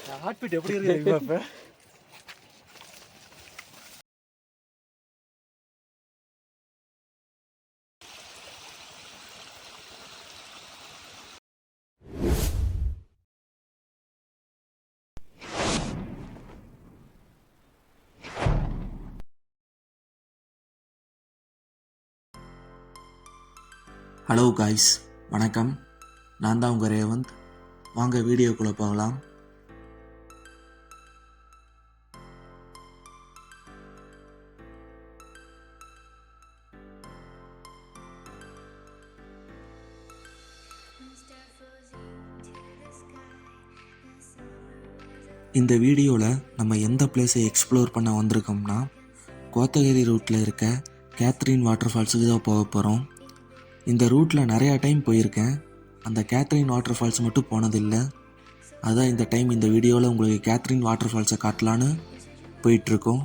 Heart beat எப்படி இருக்கு இப்போ? ஹலோ காய்ஸ், வணக்கம். நான் தான் உங்கள் ரேவந்த். வாங்க வீடியோக்குள்ளே போகலாம். இந்த வீடியோவில் நம்ம எந்த பிளேஸை எக்ஸ்ப்ளோர் பண்ண வந்திருக்கோம்னா, கோத்தகிரி ரூட்டில் இருக்க கேத்ரின் வாட்டர் ஃபால்ஸுக்கு தான் போக போகிறோம். இந்த ரூட்டில் நிறையா டைம் போயிருக்கேன். அந்த கேத்ரின் வாட்டர் ஃபால்ஸ் மட்டும் போனதில்லை. அதான் இந்த டைம் இந்த வீடியோவில் உங்களுக்கு கேத்ரின் வாட்டர் ஃபால்ஸை காட்டலான்னு போயிட்டுருக்கோம்.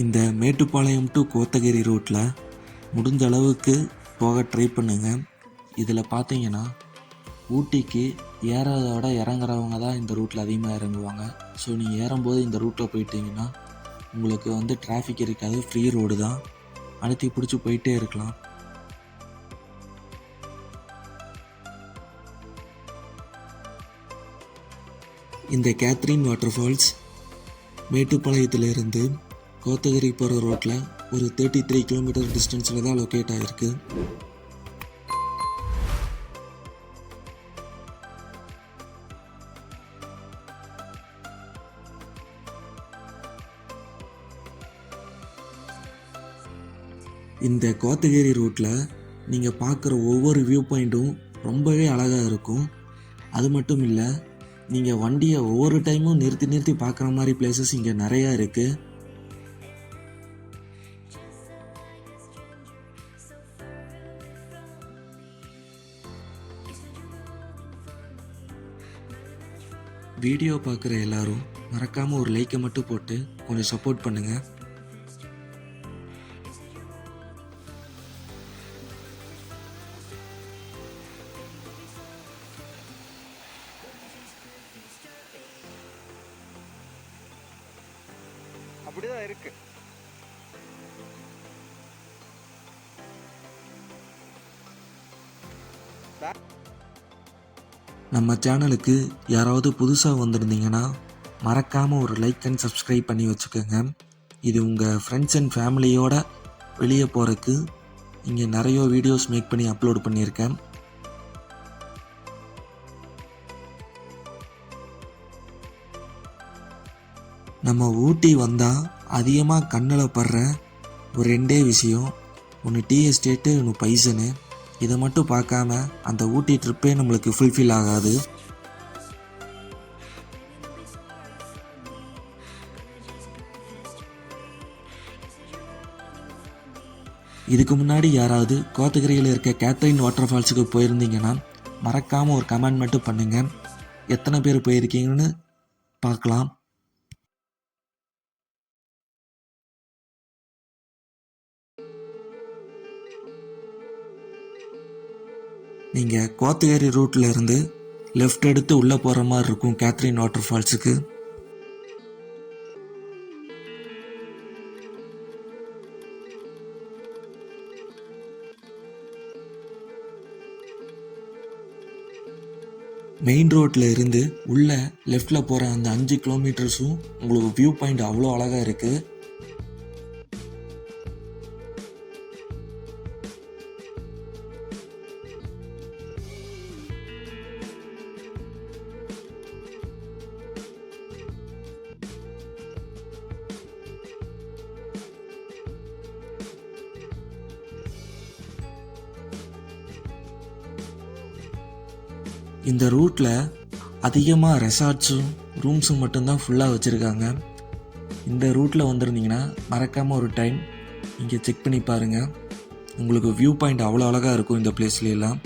இந்த மேட்டுப்பாளையம் டு கோத்தகிரி ரூட்டில் முடிஞ்ச அளவுக்கு போக ட்ரை பண்ணுங்கள். இதில் பார்த்தீங்கன்னா ஊட்டிக்கு ஏறதோட இறங்குறவங்க தான் இந்த ரூட்டில் அதிகமாக இறங்குவாங்க. ஸோ நீங்கள் ஏறும்போது இந்த ரூட்டில் போயிட்டீங்கன்னா உங்களுக்கு டிராஃபிக் இருக்காது, ஃப்ரீ ரோடு தான், அழுத்தி பிடிச்சி போயிட்டே இருக்கலாம். இந்த கேத்ரின் வாட்டர் ஃபால்ஸ் மேட்டுப்பாளையத்திலிருந்து கோத்தகிரி போகிற ரோட்டில் ஒரு 33 கிலோமீட்டர் டிஸ்டன்ஸில் தான் லொக்கேட் ஆகிருக்கு. இந்த கோத்தகிரி ரூட்டில் நீங்கள் பார்க்குற ஒவ்வொரு வியூ பாயிண்ட்டும் ரொம்பவே அழகாக இருக்கும். அது மட்டும் இல்லை, நீங்கள் வண்டியை ஒவ்வொரு டைமும் நிறுத்தி நிறுத்தி பார்க்குற மாதிரி பிளேசஸ் இங்கே நிறையா இருக்குது. வீடியோ பார்க்குற எல்லாரும் மறக்காமல் ஒரு லைக்கை மட்டும் போட்டு கொஞ்சம் சப்போர்ட் பண்ணுங்கள். அப்படிதான் இருக்கு. நம்ம சேனலுக்கு யாராவது புதுசாக வந்திருந்தீங்கன்னா மறக்காமல் ஒரு லைக் அண்ட் சப்ஸ்கிரைப் பண்ணி வச்சுக்கோங்க. இது உங்கள் ஃப்ரெண்ட்ஸ் அண்ட் ஃபேமிலியோட வெளியே போகிறதுக்கு இங்கே நிறைய வீடியோஸ் மேக் பண்ணி அப்லோட் பண்ணியிருக்கேன். நம்ம ஊட்டி வந்தால் அதிகமாக கண்ணில் படுற ஒரு ரெண்டே விஷயம், ஒன்று டீ எஸ்டேட்டு, ஒன்று பைசனு. இதை மட்டும் பார்க்காம அந்த ஊட்டி ட்ரிப்பே நம்மளுக்கு ஃபுல்ஃபில் ஆகாது. இதுக்கு முன்னாடி யாராவது கோத்தகிரியில் இருக்க கேத்ரின் வாட்டர் ஃபால்ஸுக்கு போயிருந்தீங்கன்னா மறக்காமல் ஒரு கமெண்ட் மட்டும் பண்ணுங்கள். எத்தனை பேர் போயிருக்கீங்கன்னு பார்க்கலாம். நீங்கள் கோத்தகிரி ரூட்டில் இருந்து லெஃப்ட் எடுத்து உள்ளே போகிற மாதிரி இருக்கும் கேத்ரின் வாட்டர் ஃபால்ஸுக்கு. மெயின் ரோட்டில் இருந்து உள்ளே லெஃப்டில் போகிற அந்த 5 கிலோமீட்டர்ஸும் உங்களுக்கு வியூ பாயிண்ட் அவ்வளோ அழகாக இருக்குது. இந்த ரூட்டில் அதிகமாக ரெசார்ட்ஸும் ரூம்ஸும் மட்டும்தான் ஃபுல்லாக வச்சுருக்காங்க. இந்த ரூட்டில் வந்துருந்தீங்கன்னா மறக்காமல் ஒரு டைம் இங்கே செக் பண்ணி பாருங்கள். உங்களுக்கு வியூ பாயிண்ட் அவ்வளோ அழகாக இருக்கும் இந்த பிளேஸ்லாம்.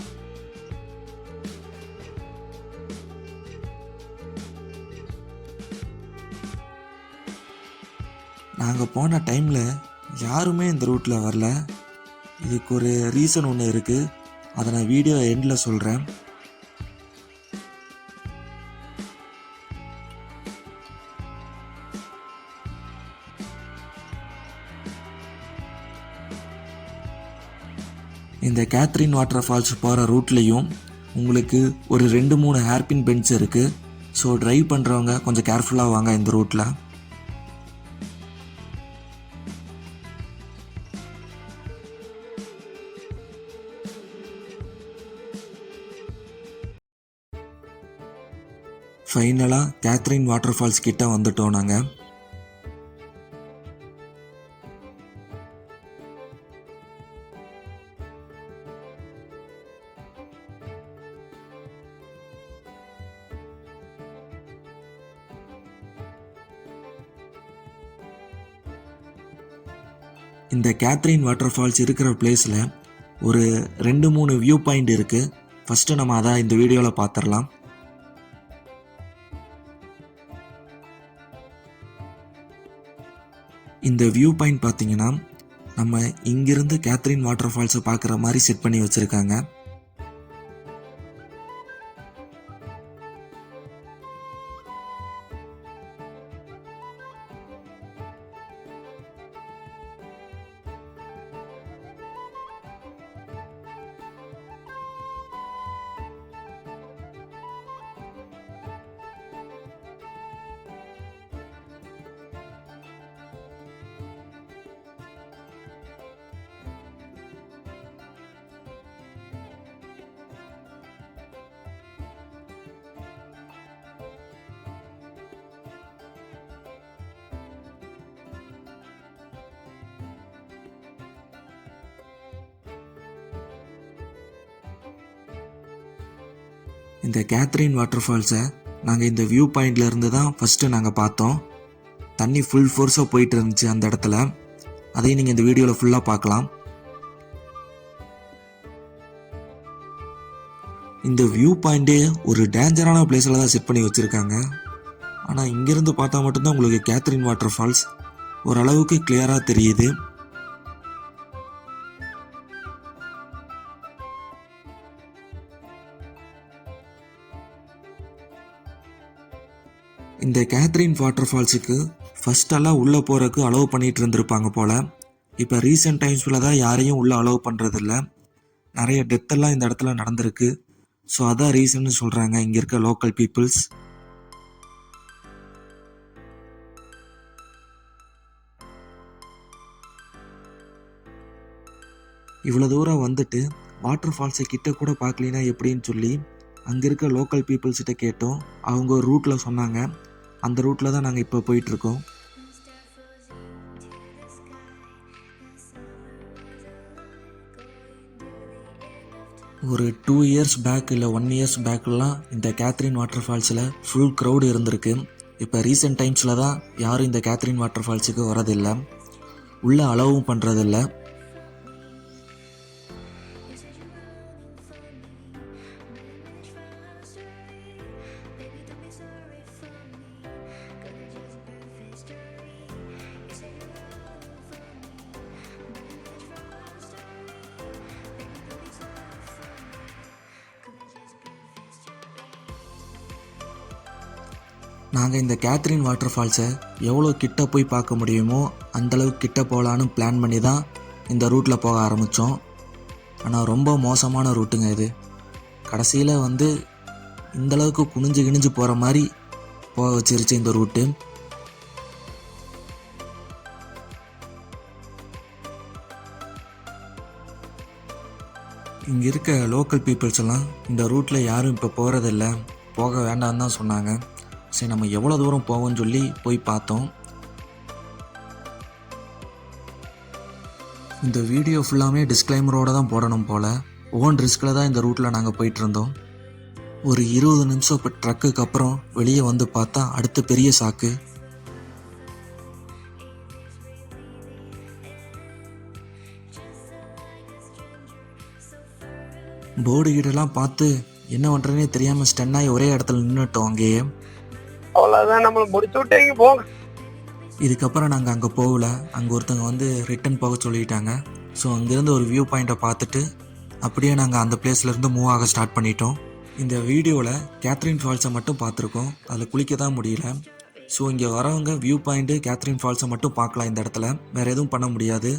நாங்கள் போன டைமில் யாருமே இந்த ரூட்டில் வரல. இதுக்கு ஒரு ரீசன் ஒன்று இருக்குது, அதை நான் வீடியோ எண்டில் சொல்கிறேன். இந்த கேத்ரின் வாட்டர் ஃபால்ஸ் போகிற ரூட்லேயும் உங்களுக்கு ஒரு 2-3 ஹேர்பின் பென்ஸ் இருக்குது. ஸோ ட்ரைவ் பண்ணுறவங்க கொஞ்சம் கேர்ஃபுல்லாக வாங்க இந்த ரூட்டில். ஃபைனலாக கேத்ரின் வாட்டர் ஃபால்ஸ் கிட்ட வந்துட்டோம் நாங்கள். இந்த கேத்ரின் வாட்டர் ஃபால்ஸ் இருக்கிற பிளேஸில் ஒரு 2-3 வியூ பாயிண்ட் இருக்குது. ஃபஸ்ட்டு நம்ம அதை இந்த வீடியோவில் பார்த்துடலாம். இந்த வியூ பாயிண்ட் பார்த்தீங்கன்னா நம்ம இங்கிருந்து கேத்ரின் வாட்டர் ஃபால்ஸை பார்க்குற மாதிரி செட் பண்ணி வச்சுருக்காங்க. இந்த கேத்ரின் வாட்டர் ஃபால்ஸை நாங்கள் இந்த வியூ பாயிண்ட்ல இருந்து தான் ஃபஸ்ட்டு நாங்கள் பார்த்தோம். தண்ணி ஃபுல் ஃபோர்ஸாக போயிட்டு இருந்துச்சு அந்த இடத்துல. அதையும் நீங்கள் இந்த வீடியோவில் ஃபுல்லாக பார்க்கலாம். இந்த வியூ பாயிண்டே ஒரு டேஞ்சரான பிளேஸில் தான் செட் பண்ணி வச்சுருக்காங்க. ஆனால் இங்கேருந்து பார்த்தா மட்டும்தான் உங்களுக்கு கேத்ரின் வாட்டர் ஃபால்ஸ் ஓரளவுக்கு கிளியராக தெரியுது. இந்த கேத்ரின் வாட்டர் ஃபால்ஸுக்கு ஃபஸ்ட்டெல்லாம் உள்ளே போகிறதுக்கு அலோவ் பண்ணிகிட்டு இருந்திருப்பாங்க போல். இப்போ ரீசெண்ட் டைம்ஸில் தான் யாரையும் உள்ளே அலோவ் பண்ணுறதில்ல. நிறைய டெத்தெல்லாம் இந்த இடத்துல நடந்திருக்கு. ஸோ அதான் ரீசன்னு சொல்கிறாங்க இங்கே இருக்க லோக்கல் பீப்புள்ஸ். இவ்வளோ தூரம் வந்துட்டு வாட்டர் ஃபால்ஸை கிட்ட கூட பார்க்கலினா எப்படின்னு சொல்லி அங்கே இருக்க லோக்கல் பீப்புள்ஸ்கிட்ட கேட்டோம். அவங்க ஒரு ரூட்டில் சொன்னாங்க. அந்த ரூட்டில் தான் நாங்கள் இப்போ போயிட்டுருக்கோம். ஒரு 2 இயர்ஸ் பேக் இல்லை 1 இயர்ஸ் பேக்கெலாம் இந்த கேத்ரின் வாட்டர் ஃபால்ஸில் ஃபுல் க்ரௌடு இருந்திருக்கு. இப்போ ரீசெண்ட் டைம்ஸில் தான் யாரும் இந்த கேத்ரின் வாட்டர் ஃபால்ஸுக்கு வரதில்லை, உள்ளே அலோவும் பண்ணுறதில்ல. நாங்கள் இந்த கேத்ரின் வாட்டர் ஃபால்ஸை எவ்வளோ கிட்ட போய் பார்க்க முடியுமோ அந்தளவுக்கு கிட்ட போகலான்னு பிளான் பண்ணி தான் இந்த ரூட்டில் போக ஆரம்பித்தோம். ஆனால் ரொம்ப மோசமான ரூட்டுங்க இது. கடைசியில் இந்தளவுக்கு குனிஞ்சு கிணிஞ்சு போகிற மாதிரி போக வச்சிருச்சு இந்த ரூட்டு. இங்கே இருக்க லோக்கல் பீப்புள்ஸ் எல்லாம் இந்த ரூட்டில் யாரும் இப்போ போகிறதில்ல, போக வேண்டாம்னு தான் சொன்னாங்க. சரி நம்ம எவ்வளோ தூரம் போவோம்னு சொல்லி போய் பார்த்தோம். இந்த வீடியோ ஃபுல்லாமே டிஸ்க்ளைமரோடு தான் போடணும் போல். ஓன் ரிஸ்கில் தான் இந்த ரூட்டில் நாங்கள் போயிட்டுருந்தோம். ஒரு 20 நிமிஷம் இப்போ ட்ரக்குக்கு அப்புறம் வெளியே வந்து பார்த்தா அடுத்த பெரிய சாக்கு. போர்டு கிட்டலாம் பார்த்து என்ன பண்ணுறேனே தெரியாமல் ஸ்டன்னாகி ஒரே இடத்துல நின்றுட்டோம். அங்கேயே அவ்வளோதான், நம்மளை முடிச்சு விட்டீங்க போங்க. இதுக்கப்புறம் நாங்கள் அங்கே போகல. அங்கே ஒருத்தங்க வந்து ரிட்டன் போக சொல்லிட்டாங்க. ஸோ அங்கேருந்து ஒரு வியூ பாயிண்ட்டை பார்த்துட்டு அப்படியே நாங்கள் அந்த பிளேஸ்லேருந்து மூவ் ஆக ஸ்டார்ட் பண்ணிட்டோம். இந்த வீடியோவில் கேத்ரின் ஃபால்ஸை மட்டும் பார்த்துருக்கோம். அதில் குளிக்க தான் முடியல. ஸோ இங்கே வரவங்க வியூ பாயிண்ட்டு கேத்ரின் ஃபால்ஸை மட்டும் பார்க்கலாம். இந்த இடத்துல வேறு எதுவும் பண்ண முடியாது.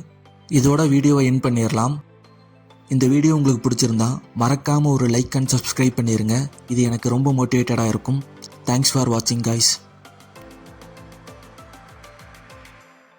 இதோட வீடியோவை எண்ட் பண்ணிடலாம். இந்த வீடியோ உங்களுக்கு பிடிச்சிருந்தா மறக்காமல் ஒரு லைக் அண்ட் சப்ஸ்கிரைப் பண்ணிடுங்க. இது எனக்கு ரொம்ப மோட்டிவேட்டடாக இருக்கும். தேங்க்ஸ் ஃபார் வாட்சிங் கைஸ்.